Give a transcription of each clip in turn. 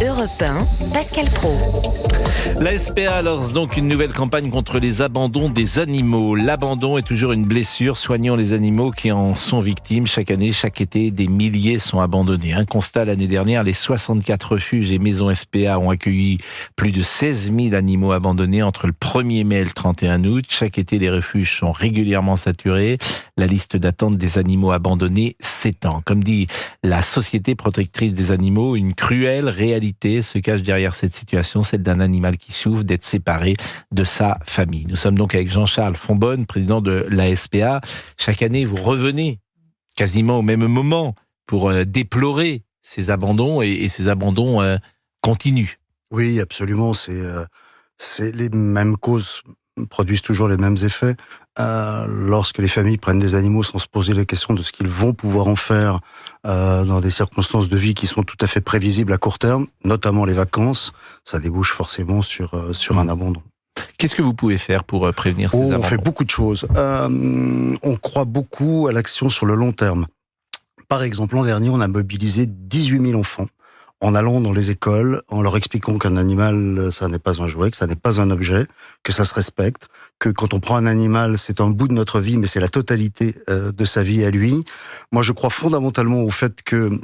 Europe 1, Pascal Praud. La SPA lance donc une nouvelle campagne contre les abandons des animaux. L'abandon est toujours une blessure. Soignons les animaux qui en sont victimes. Chaque année, chaque été, des milliers sont abandonnés. Un constat l'année dernière, les 64 refuges et maisons SPA ont accueilli plus de 16 000 animaux abandonnés entre le 1er mai et le 31 août. Chaque été, les refuges sont régulièrement saturés. La liste d'attente des animaux abandonnés s'étend. Comme dit la Société protectrice des animaux, une cruelle réalité se cache derrière cette situation, celle d'un animal qui souffre d'être séparé de sa famille. Nous sommes donc avec Jean-Charles Fonbonne, président de la SPA. Chaque année, vous revenez quasiment au même moment pour déplorer ces abandons et ces abandons continuent. Oui, absolument. C'est les mêmes causes produisent toujours les mêmes effets. Lorsque les familles prennent des animaux sans se poser la question de ce qu'ils vont pouvoir en faire dans des circonstances de vie qui sont tout à fait prévisibles à court terme, notamment les vacances, ça débouche forcément sur un abandon. Qu'est-ce que vous pouvez faire pour prévenir ces abandons ? On fait beaucoup de choses. On croit beaucoup à l'action sur le long terme. Par exemple, l'an dernier, on a mobilisé 18 000 enfants en allant dans les écoles, en leur expliquant qu'un animal, ça n'est pas un jouet, que ça n'est pas un objet, que ça se respecte, que quand on prend un animal, c'est un bout de notre vie, mais c'est la totalité de sa vie à lui. Moi, je crois fondamentalement au fait que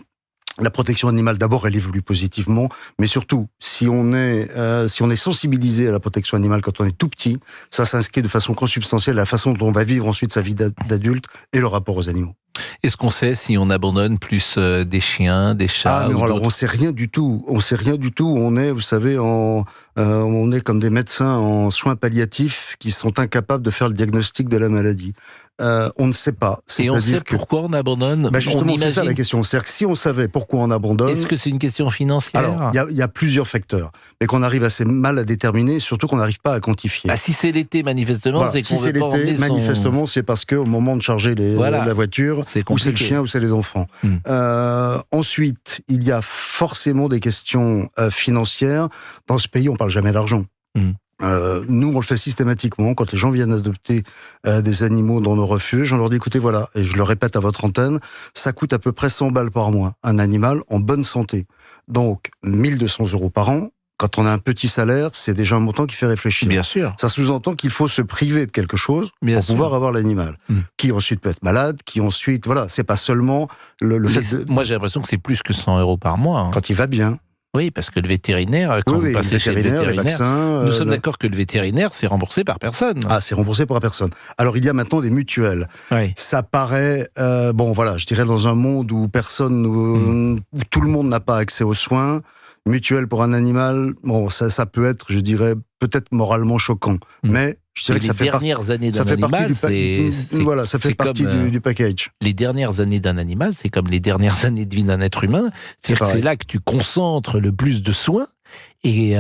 la protection animale, d'abord, elle évolue positivement, mais surtout, si on est sensibilisé à la protection animale quand on est tout petit, ça s'inscrit de façon consubstantielle à la façon dont on va vivre ensuite sa vie d'adulte et le rapport aux animaux. Est-ce qu'on sait si on abandonne plus des chiens, des chats mais alors on sait rien du tout. On sait rien du tout. On est, vous savez, on est comme des médecins en soins palliatifs qui sont incapables de faire le diagnostic de la maladie. On ne sait pas. Et on sait pourquoi on abandonne. Justement, c'est ça la question. C'est-à-dire que si on savait pourquoi on abandonne... Est-ce que c'est une question financière ? Alors, il y a plusieurs facteurs, mais qu'on arrive assez mal à déterminer, et surtout qu'on n'arrive pas à quantifier. Si c'est l'été, manifestement, voilà, c'est qu'on veut pas emmener manifestement, c'est parce qu'au moment de charger la voiture, ou c'est le chien, ou c'est les enfants. Ensuite, il y a forcément des questions financières. Dans ce pays, on ne parle jamais d'argent. Nous, on le fait systématiquement. Quand les gens viennent adopter des animaux dans nos refuges, on leur dit, écoutez, voilà, et je le répète à votre antenne, ça coûte à peu près 100 balles par mois, un animal en bonne santé. Donc, 1 200 € par an. Quand on a un petit salaire, c'est déjà un montant qui fait réfléchir. Bien sûr. Ça sous-entend qu'il faut se priver de quelque chose pour pouvoir avoir l'animal. Qui ensuite peut être malade, qui ensuite... Voilà, c'est pas seulement le fait de... Moi, j'ai l'impression que c'est plus que 100 € par mois. Quand il va bien. Oui, parce que le vétérinaire, quand vous passez chez le vétérinaire, les vaccins, nous sommes d'accord que le vétérinaire, c'est remboursé par personne. Ah, c'est remboursé par personne. Alors, il y a maintenant des mutuelles. Oui. Ça paraît, je dirais dans un monde où où tout le monde n'a pas accès aux soins, mutuelle pour un animal, ça peut être, je dirais, peut-être moralement choquant. Mais je dirais que ça fait partie du package. Les dernières années d'un animal, c'est comme les dernières années de vie d'un être humain. C'est là que tu concentres le plus de soins. Et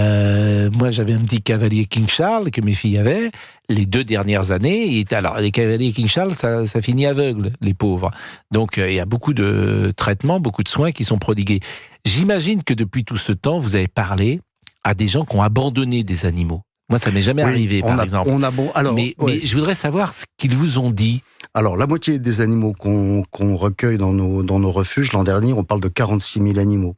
moi, j'avais un petit cavalier King Charles que mes filles avaient. Les 2 dernières années, alors les cavaliers King Charles, ça finit aveugle, les pauvres. Donc, il y a beaucoup de traitements, beaucoup de soins qui sont prodigués. J'imagine que depuis tout ce temps, vous avez parlé à des gens qui ont abandonné des animaux. Moi, ça m'est jamais arrivé, par exemple. Mais je voudrais savoir ce qu'ils vous ont dit. Alors, la moitié des animaux qu'on recueille dans nos refuges, l'an dernier, on parle de 46 000 animaux.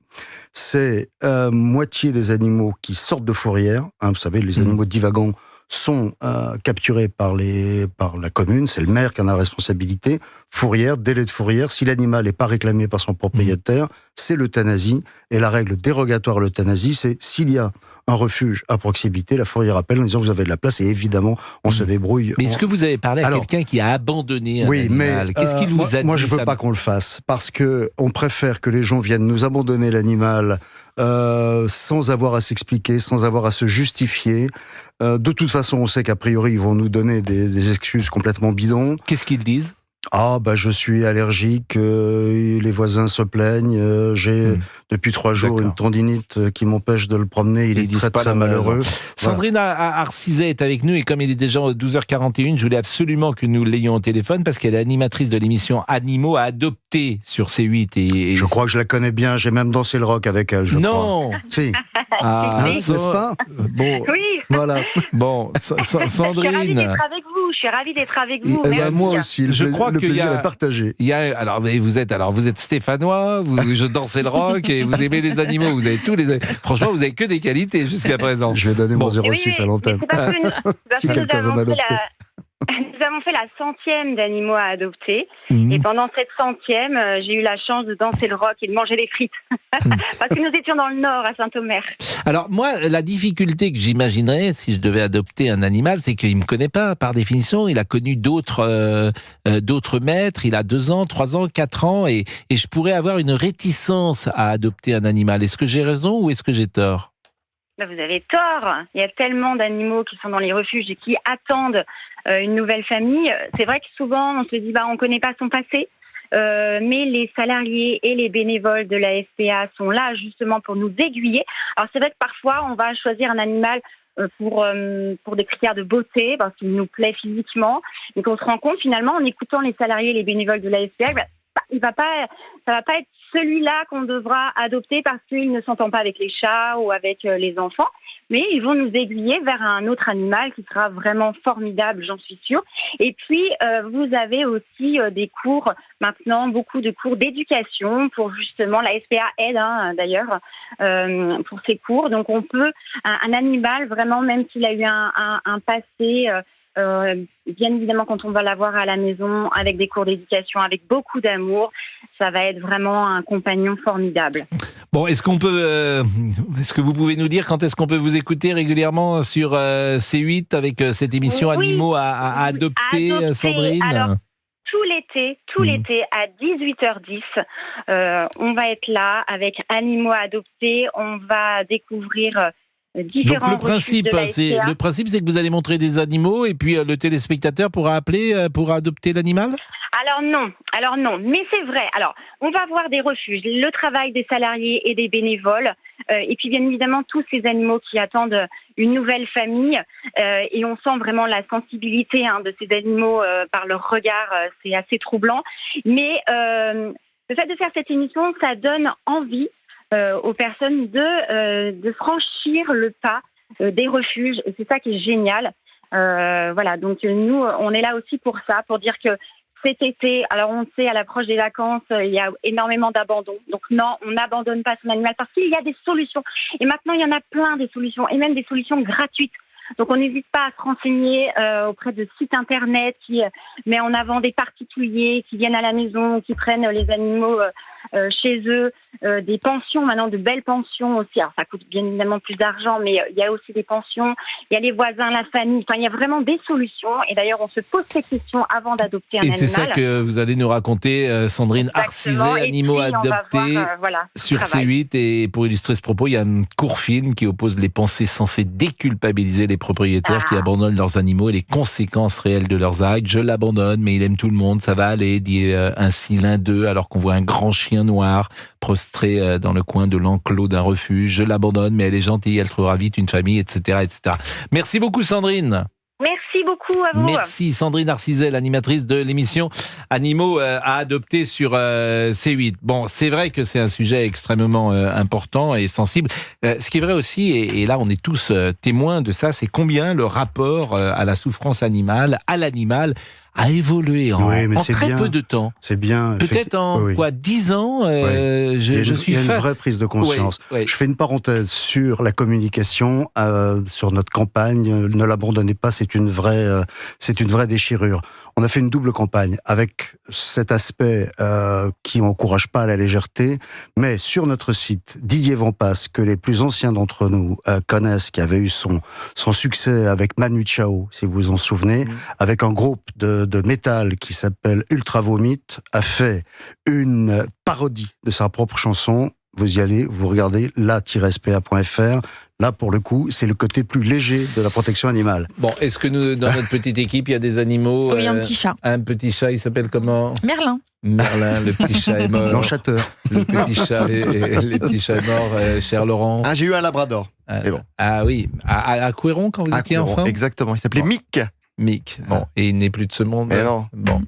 C'est moitié des animaux qui sortent de fourrière. Vous savez, les animaux divagants sont capturés par la commune. C'est le maire qui en a la responsabilité. Fourrière, délai de fourrière. Si l'animal n'est pas réclamé par son propriétaire, c'est l'euthanasie. Et la règle dérogatoire à l'euthanasie, c'est s'il y a un refuge à proximité, la fourrière appelle en disant vous avez de la place et évidemment on se débrouille. Mais est-ce que vous avez parlé à quelqu'un qui a abandonné un animal ? Qu'est-ce qu'il vous a dit ? Moi je veux pas qu'on le fasse parce que on préfère que les gens viennent nous abandonner l'animal sans avoir à s'expliquer, sans avoir à se justifier. De toute façon, on sait qu'a priori ils vont nous donner des excuses complètement bidons. Qu'est-ce qu'ils disent ? Je suis allergique, les voisins se plaignent, j'ai depuis 3 jours une tendinite qui m'empêche de le promener, il est très malheureux. Sandrine Arcizet est avec nous et comme il est déjà 12h41, je voulais absolument que nous l'ayons au téléphone parce qu'elle est animatrice de l'émission Animaux à adopter sur C8. Je crois que je la connais bien, j'ai même dansé le rock avec elle, je crois. Si. N'est-ce pas ? Bon. Oui. Voilà. Bon, Sandrine. Je suis ravie d'être avec vous. suis ravie d'être avec vous. Eh ben, Merci. moi aussi, Je crois le qu'il y plaisir a- est partagé. Il y a, alors, mais vous êtes stéphanois, je dansez le rock et vous aimez les animaux. Vous avez tous les. Franchement, vous avez que des qualités jusqu'à présent. Je vais donner Bon. mon 06 Oui, à l'antenne. mais c'est parce que Si nous quelqu'un veut avons fait m'adopter. nous avons fait la 100e d'animaux à adopter. Mhm. Et pendant cette 100e, j'ai eu la chance de danser le rock et de manger des frites. Parce que nous étions dans le Nord, à Saint-Omer. Alors moi, la difficulté que j'imaginerais si je devais adopter un animal, c'est qu'il me connaît pas par définition. Il a connu d'autres maîtres. Il a 2 ans, 3 ans, 4 ans, et je pourrais avoir une réticence à adopter un animal. Est-ce que j'ai raison ou est-ce que j'ai tort? Là, vous avez tort. Il y a tellement d'animaux qui sont dans les refuges et qui attendent une nouvelle famille. C'est vrai que souvent, on se dit, on ne connaît pas son passé. Mais les salariés et les bénévoles de la SPA sont là justement pour nous aiguiller. Alors c'est vrai que parfois, on va choisir un animal pour des critères de beauté, parce qu'il nous plaît physiquement, et qu'on se rend compte finalement, en écoutant les salariés et les bénévoles de la SPA, ça va pas être celui-là qu'on devra adopter parce qu'il ne s'entend pas avec les chats ou avec les enfants, mais ils vont nous aiguiller vers un autre animal qui sera vraiment formidable, j'en suis sûre. Et puis, vous avez aussi des cours, maintenant, beaucoup de cours d'éducation pour justement, la SPA aide d'ailleurs pour ces cours. Donc, on peut, un animal, vraiment, même s'il a eu un passé... bien évidemment, quand on va l'avoir à la maison, avec des cours d'éducation, avec beaucoup d'amour, ça va être vraiment un compagnon formidable. Bon, est-ce que vous pouvez nous dire quand est-ce qu'on peut vous écouter régulièrement sur C8 avec cette émission Oui, Animaux à adopter, Sandrine? Alors, tout l'été à 18h10, on va être là avec Animaux à adopter. On va découvrir différents Donc le principe, le c'est que vous allez montrer des animaux et puis le téléspectateur pourra appeler pour adopter l'animal? Alors non, mais c'est vrai. Alors, on va voir des refuges, le travail des salariés et des bénévoles, et puis bien évidemment tous ces animaux qui attendent une nouvelle famille, et on sent vraiment la sensibilité de ces animaux par leur regard, c'est assez troublant. Mais le fait de faire cette émission, ça donne envie aux personnes de franchir le pas des refuges, et c'est ça qui est génial. Voilà, donc nous, on est là aussi pour ça, pour dire que cet été, alors on sait, à l'approche des vacances, il y a énormément d'abandon. Donc non, on n'abandonne pas son animal parce qu'il y a des solutions. Et maintenant, il y en a plein des solutions, et même des solutions gratuites. Donc on n'hésite pas à se renseigner auprès de sites internet qui met en avant des particuliers qui viennent à la maison, qui prennent les animaux chez eux, des pensions maintenant, de belles pensions aussi. Alors ça coûte bien évidemment plus d'argent, mais il y a aussi des pensions, il y a les voisins, la famille, enfin il y a vraiment des solutions, et d'ailleurs on se pose ces questions avant d'adopter un animal. Et c'est ça que vous allez nous raconter, Sandrine Arcizet, Animaux à adopter, sur C8. Et pour illustrer ce propos, il y a un court film qui oppose les pensées censées déculpabiliser les propriétaires qui abandonnent leurs animaux et les conséquences réelles de leurs actes. Je l'abandonne, mais il aime tout le monde, ça va aller, dit ainsi l'un d'eux, alors qu'on voit un grand chien noir prostré dans le coin de l'enclos d'un refuge. Je l'abandonne, mais elle est gentille, elle trouvera vite une famille, etc., etc. Merci beaucoup, Sandrine. Merci beaucoup à vous. Merci Sandrine Arcizet, l'animatrice de l'émission Animaux à adopter sur C8. Bon, c'est vrai que c'est un sujet extrêmement important et sensible. Ce qui est vrai aussi, et là on est tous témoins de ça, c'est combien le rapport à la souffrance animale, à l'animal, a évolué en très peu de temps. C'est bien. Peut-être en 10 ans, je suis Il y a une vraie prise de conscience. Oui. Je fais une parenthèse sur la communication, sur notre campagne. Ne l'abandonnez pas, c'est une vraie déchirure. On a fait une double campagne avec cet aspect qui n'encourage pas à la légèreté, mais sur notre site, Didier Vampas, que les plus anciens d'entre nous connaissent, qui avait eu son succès avec Manu Chao, si vous vous en souvenez, avec un groupe de métal qui s'appelle Ultra Vomit, a fait une parodie de sa propre chanson. Vous y allez, vous regardez la-spa.fr. Là, pour le coup, c'est le côté plus léger de la protection animale. Bon, est-ce que nous, dans notre petite équipe, il y a des animaux? Oui, un petit chat. Un petit chat, il s'appelle comment? Merlin. Merlin, le petit chat est mort. L'enchanteur. Le petit chat les petits chats morts, cher Laurent. Ah, j'ai eu un labrador. Bon. Ah oui, à Couéron quand vous étiez enfant? Exactement, il s'appelait Mick. Mick, bon, et il n'est plus de ce monde. Mais non. Bon.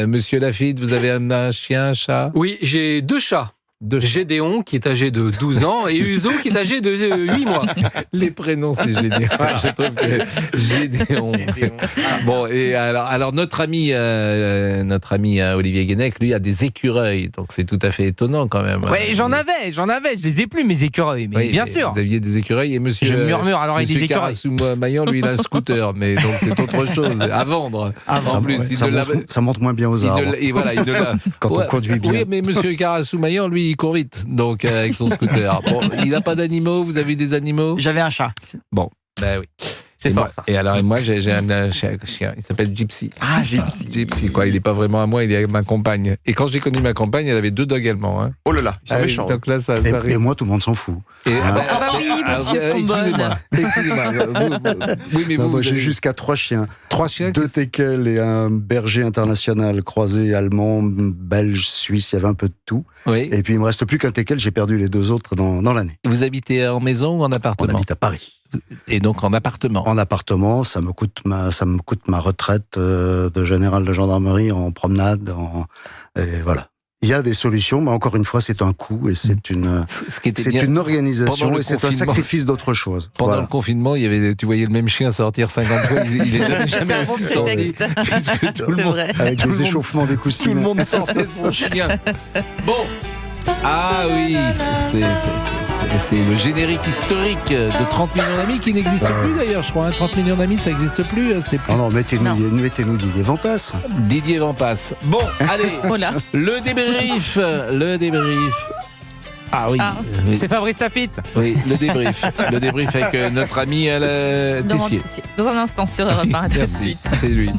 Monsieur Lafitte, vous avez un chien, un chat? Oui, j'ai 2 chats. Gédéon, qui est âgé de 12 ans, et Uzo, qui est âgé de 8 mois. Les prénoms, c'est génial. Je trouve que Gédéon. Bon, et alors notre ami Olivier Guénec, lui, a des écureuils, donc c'est tout à fait étonnant quand même. Oui, j'en avais, je les ai plus mes écureuils, mais Oui, bien sûr. Vous aviez des écureuils et monsieur. Je murmure alors il y a des écureuils. Maillan, lui, il a un scooter, mais donc c'est autre chose à vendre. En plus, ça monte moins bien aux arbres. Et voilà, il ne l'a. Quand on conduit bien. Oui, mais monsieur Carassou-Maillan, lui, il court vite, donc avec son scooter. Bon, il n'a pas d'animaux, vous avez des animaux? J'avais un chat. Bon, ben oui. C'est fort, ça. Et alors, moi, j'ai un chien, il s'appelle Gypsy. Ah, Gypsy. Gypsy, quoi. Il n'est pas vraiment à moi, il est avec ma compagne. Et quand j'ai connu ma compagne, elle avait 2 dogs allemands. Hein. Oh là là, ils sont méchants. Donc là, ça Et arrive. moi, tout le monde s'en fout. Et, oui, monsieur Fombonne. Excusez-moi. Oui, mais Non, vous moi, j'ai avez jusqu'à 3 chiens. 3 chiens. 2 teckels et un berger international croisé allemand, belge, suisse, il y avait un peu de tout. Oui. Et puis il me reste plus qu'un teckel, j'ai perdu les 2 autres dans l'année. Vous habitez en maison ou en On appartement? habite à Paris. Et donc en appartement. En appartement, ça me coûte ma retraite de général de gendarmerie en promenade. Et voilà. Il y a des solutions, mais encore une fois, c'est un coût et c'est une Pendant organisation le et c'est un confinement. sacrifice d'autre chose. Pendant Voilà. le confinement, tu voyais le même chien sortir 50 fois, il est jamais un bon aussi sorti. prétexte. Puisque tout le C'est monde, vrai. Avec tout le des monde- échauffements des tout le coussinets. monde sortait son chien. Bon. Ah oui, c'est le générique historique de 30 millions d'amis qui n'existe plus d'ailleurs, je crois. Hein. 30 millions d'amis, ça n'existe plus. C'est plus. Non, mettez-nous Didier Vampas. Didier Vampas. Bon, allez, Oh là. le débrief. Ah oui, Ah. oui, C'est Fabrice Lafitte. oui, le débrief avec notre ami Dans Tessier. un instant sur Europe 1, à tout de Merci, suite. c'est lui.